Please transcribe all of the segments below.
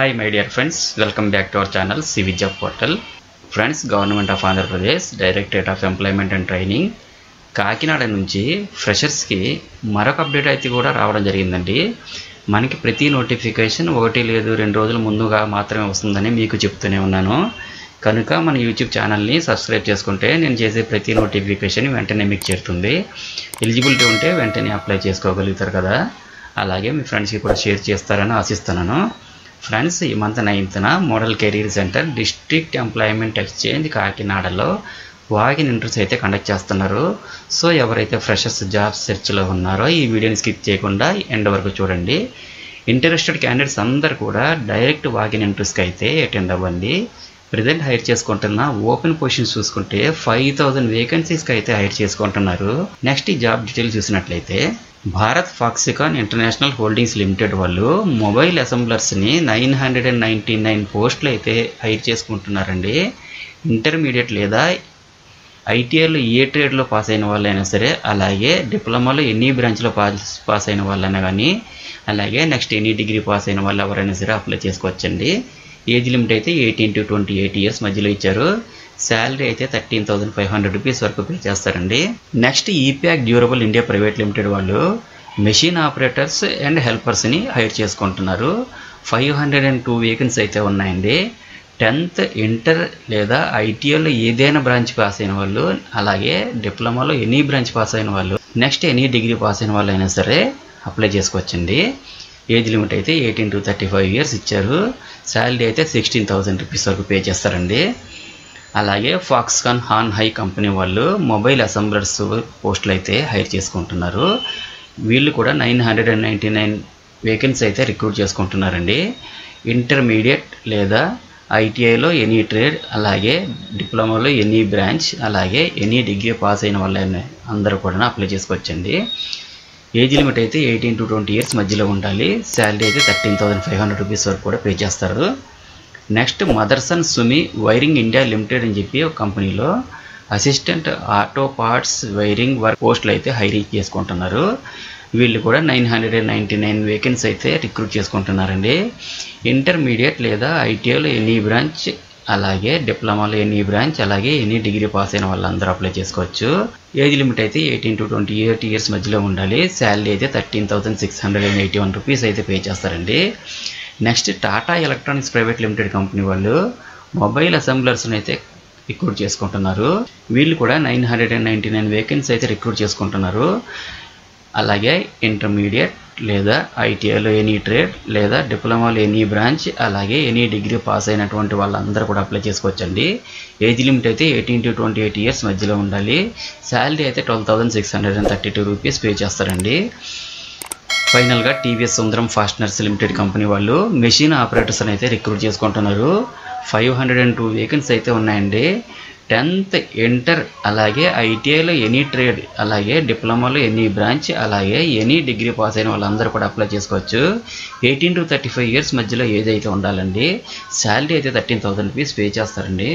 Hi my dear friends, welcome back to our channel CV Job Portal. Friends, Government of Andhra Pradesh, Directorate of Employment and Training Kakinada నుంచి freshers కి మరొక update అయితే కూడా రావడం జరిగిందండి. మనకి ప్రతి నోటిఫికేషన్ ఒకటి లేదు 2 రోజుల ముందుగా మాత్రమే వస్తుందని మీకు చెప్తూనే ఉన్నాను. కనుక మన యూట్యూబ్ ఛానల్ ని సబ్స్క్రైబ్ చేసుకుంటే నేను చేసే ప్రతి నోటిఫికేషన్ వెంటనే మీకు చేరుతుంది. ఎలిజిబిలిటీ ఉంటే వెంటనే అప్లై చేసుకోగలుగుతారు కదా. అలాగే మీ ఫ్రెండ్స్ కి కూడా షేర్ చేస్తారని ఆశిస్తున్నాను. ఫ్రెండ్స్, ఈ month 9th model career centre district employment exchange కాకినాడలో వాకిన్ ఇంటర్వ్యూస్ అయితే కండక్ట్ చేస్తున్నారు. సో ఎవరైతే ఫ్రెషర్స్ జాబ్ సెర్చ్లో ఉన్నారో ఈ వీడియోని స్కిప్ చేయకుండా ఎండ్ వరకు చూడండి. ఇంట్రెస్టెడ్ క్యాండిడేట్స్ అందరు కూడా డైరెక్ట్ వాకిన్ ఇంటర్వ్యూస్కి అయితే అటెండ్ అవ్వండి. ప్రెజెంట్ హైర్ చేసుకుంటున్న ఓపెన్ పొజిషన్స్ చూసుకుంటే 5000 వేకెన్సీస్కి అయితే హైర్ చేసుకుంటున్నారు. నెక్స్ట్ ఈ జాబ్ డీటెయిల్స్ చూసినట్లయితే భారత్ ఫాక్సికాన్ ఇంటర్నేషనల్ హోల్డింగ్స్ లిమిటెడ్ వాళ్ళు మొబైల్ అసెంబ్లర్స్ని 999 పోస్టులు అయితే హైర్ చేసుకుంటున్నారండి. ఇంటర్మీడియట్ లేదా ఐటీఐలో ఏ ట్రేడ్లో పాస్ అయిన వాళ్ళైనా సరే, అలాగే డిప్లొమాలో ఎనీ బ్రాంచ్లో పాస్ అయిన వాళ్ళైనా కానీ, అలాగే నెక్స్ట్ ఎనీ డిగ్రీ పాస్ అయిన వాళ్ళు ఎవరైనా సరే అప్లై చేసుకోవచ్చండి. ఏజ్ లిమిట్ అయితే 18 to 28 years మధ్యలో ఇచ్చారు. శాలరీ అయితే 13,500 రూపీస్ వరకు పే చేస్తారండి. Next Epack durable India private limited వాళ్ళు మెషిన్ ఆపరేటర్స్ అండ్ హెల్పర్స్ని హైర్ చేసుకుంటున్నారు. 502 వేకెన్సీ అయితే ఉన్నాయండి. 10th ఇంటర్ లేదా ఐటీఐలో ఏదైనా బ్రాంచ్ పాస్ అయిన వాళ్ళు, అలాగే డిప్లొమాలో ఎనీ బ్రాంచ్ పాస్ అయిన వాళ్ళు, నెక్స్ట్ ఎనీ డిగ్రీ పాస్ అయిన వాళ్ళు అయినా సరే అప్లై చేసుకోవచ్చండి. ఏజ్ లిమిట్ అయితే 18 to 35 years ఇచ్చారు. శాలరీ అయితే 16,000 రూపీస్ వరకు పే చేస్తారండి. అలాగే ఫాక్స్కాన్ హాన్ హై కంపెనీ వాళ్ళు మొబైల్ అసెంబ్లర్స్ పోస్టులు అయితే హైర్ చేసుకుంటున్నారు. వీళ్ళు కూడా 999 వేకెన్సీ అయితే రిక్రూట్ చేసుకుంటున్నారండి. ఇంటర్మీడియట్ లేదా ఐటీఐలో ఎనీ ట్రేడ్, అలాగే డిప్లొమాలో ఎనీ బ్రాంచ్, అలాగే ఎనీ డిగ్రీ పాస్ అయిన వాళ్ళని అందరూ కూడా అప్లై చేసుకోవచ్చండి. ఏజ్ లిమిట్ అయితే 18 to 20 years మధ్యలో ఉండాలి. శాలరీ అయితే 13,500 రూపీస్ వరకు కూడా పే చేస్తారు. నెక్స్ట్ మదర్సన్ సుమి వైరింగ్ ఇండియా లిమిటెడ్ అని చెప్పి ఒక కంపెనీలో assistant auto parts wiring work పోస్టులు అయితే హైర్ చేసుకుంటున్నారు. వీళ్ళు కూడా 999 వేకెన్సీ అయితే రిక్రూట్ చేసుకుంటున్నారండి. ఇంటర్మీడియట్ లేదా ఐటీఐలో ఎనీ బ్రాంచ్, అలాగే డిప్లొమాలో ఎనీ బ్రాంచ్, అలాగే ఎనీ డిగ్రీ పాస్ అయిన వాళ్ళందరూ అప్లై చేసుకోవచ్చు. ఏజ్ లిమిట్ అయితే 18 to 28 years మధ్యలో ఉండాలి. శాలరీ అయితే 13,681 రూపీస్ అయితే పే చేస్తారండి. Next Tata electronics private limited company వాళ్ళు మొబైల్ అసెంబ్లర్స్ని అయితే రిక్రూట్ చేసుకుంటున్నారు. వీళ్ళు కూడా 999 వేకెన్సీ అయితే రిక్రూట్ చేసుకుంటున్నారు. అలాగే ఇంటర్మీడియట్ లేదా ఐటీఐలో ఎనీ ట్రేడ్ లేదా డిప్లొమాలో ఎనీ బ్రాంచ్, అలాగే ఎనీ డిగ్రీ పాస్ అయినటువంటి వాళ్ళందరూ కూడా అప్లై చేసుకోవచ్చండి. ఏజ్ లిమిట్ అయితే 18 to 28 years మధ్యలో ఉండాలి. శాలరీ అయితే 12,632 రూపీస్ పే చేస్తారండి. ఫైనల్గా టీవీఎస్ సుందరం ఫాస్టనర్స్ లిమిటెడ్ కంపెనీ వాళ్ళు మెషిన్ ఆపరేటర్స్ అయితే రిక్రూట్ చేసుకుంటున్నారు. 502 వేకెన్సీ అయితే ఉన్నాయండి. 10th ఇంటర్, అలాగే ఐటీఐలో ఎనీ ట్రేడ్, అలాగే డిప్లొమాలో ఎనీ బ్రాంచ్, అలాగే ఎనీ డిగ్రీ పాస్ అయిన వాళ్ళందరూ కూడా అప్లై చేసుకోవచ్చు. 18 to 35 years మధ్యలో ఏజ్ అయితే ఉండాలండి. శాలరీ అయితే 13,000 రూపీస్ పే చేస్తారండి.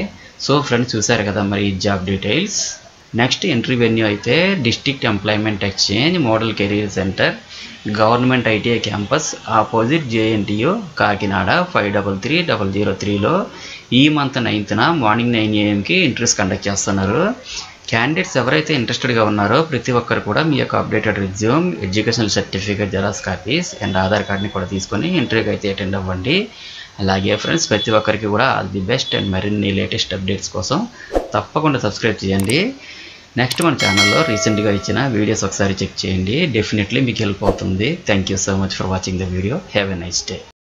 సో ఫ్రెండ్స్, చూసారు కదా మరి ఈ job details. Next entry venue అయితే district employment exchange model career centre, government ITI campus, opposite JNTU Kakinada 533003లో ఈ month 9th morning 9 AM interviews conduct చేస్తున్నారు. క్యాండిడేట్స్ ఎవరైతే ఇంట్రెస్టెడ్గా ఉన్నారో ప్రతి ఒక్కరు కూడా మీ యొక్క updated resume, educational certificate, xerox copies and Aadhaar కార్డ్ని కూడా తీసుకొని ఇంటర్వ్యూకి అయితే అటెండ్ అవ్వండి. అలాగే ఫ్రెండ్స్, ప్రతి ఒక్కరికి కూడా ఆల్ ది బెస్ట్ అండ్ మరిన్ని లేటెస్ట్ అప్డేట్స్ కోసం తప్పకుండా సబ్స్క్రైబ్ చేయండి. నెక్స్ట్ మన ఛానల్లో రీసెంట్గా ఇచ్చిన వీడియోస్ ఒకసారి చెక్ చేయండి. డెఫినెట్లీ మీకు హెల్ప్ అవుతుంది. Thank you so much for watching the video. Have a nice day.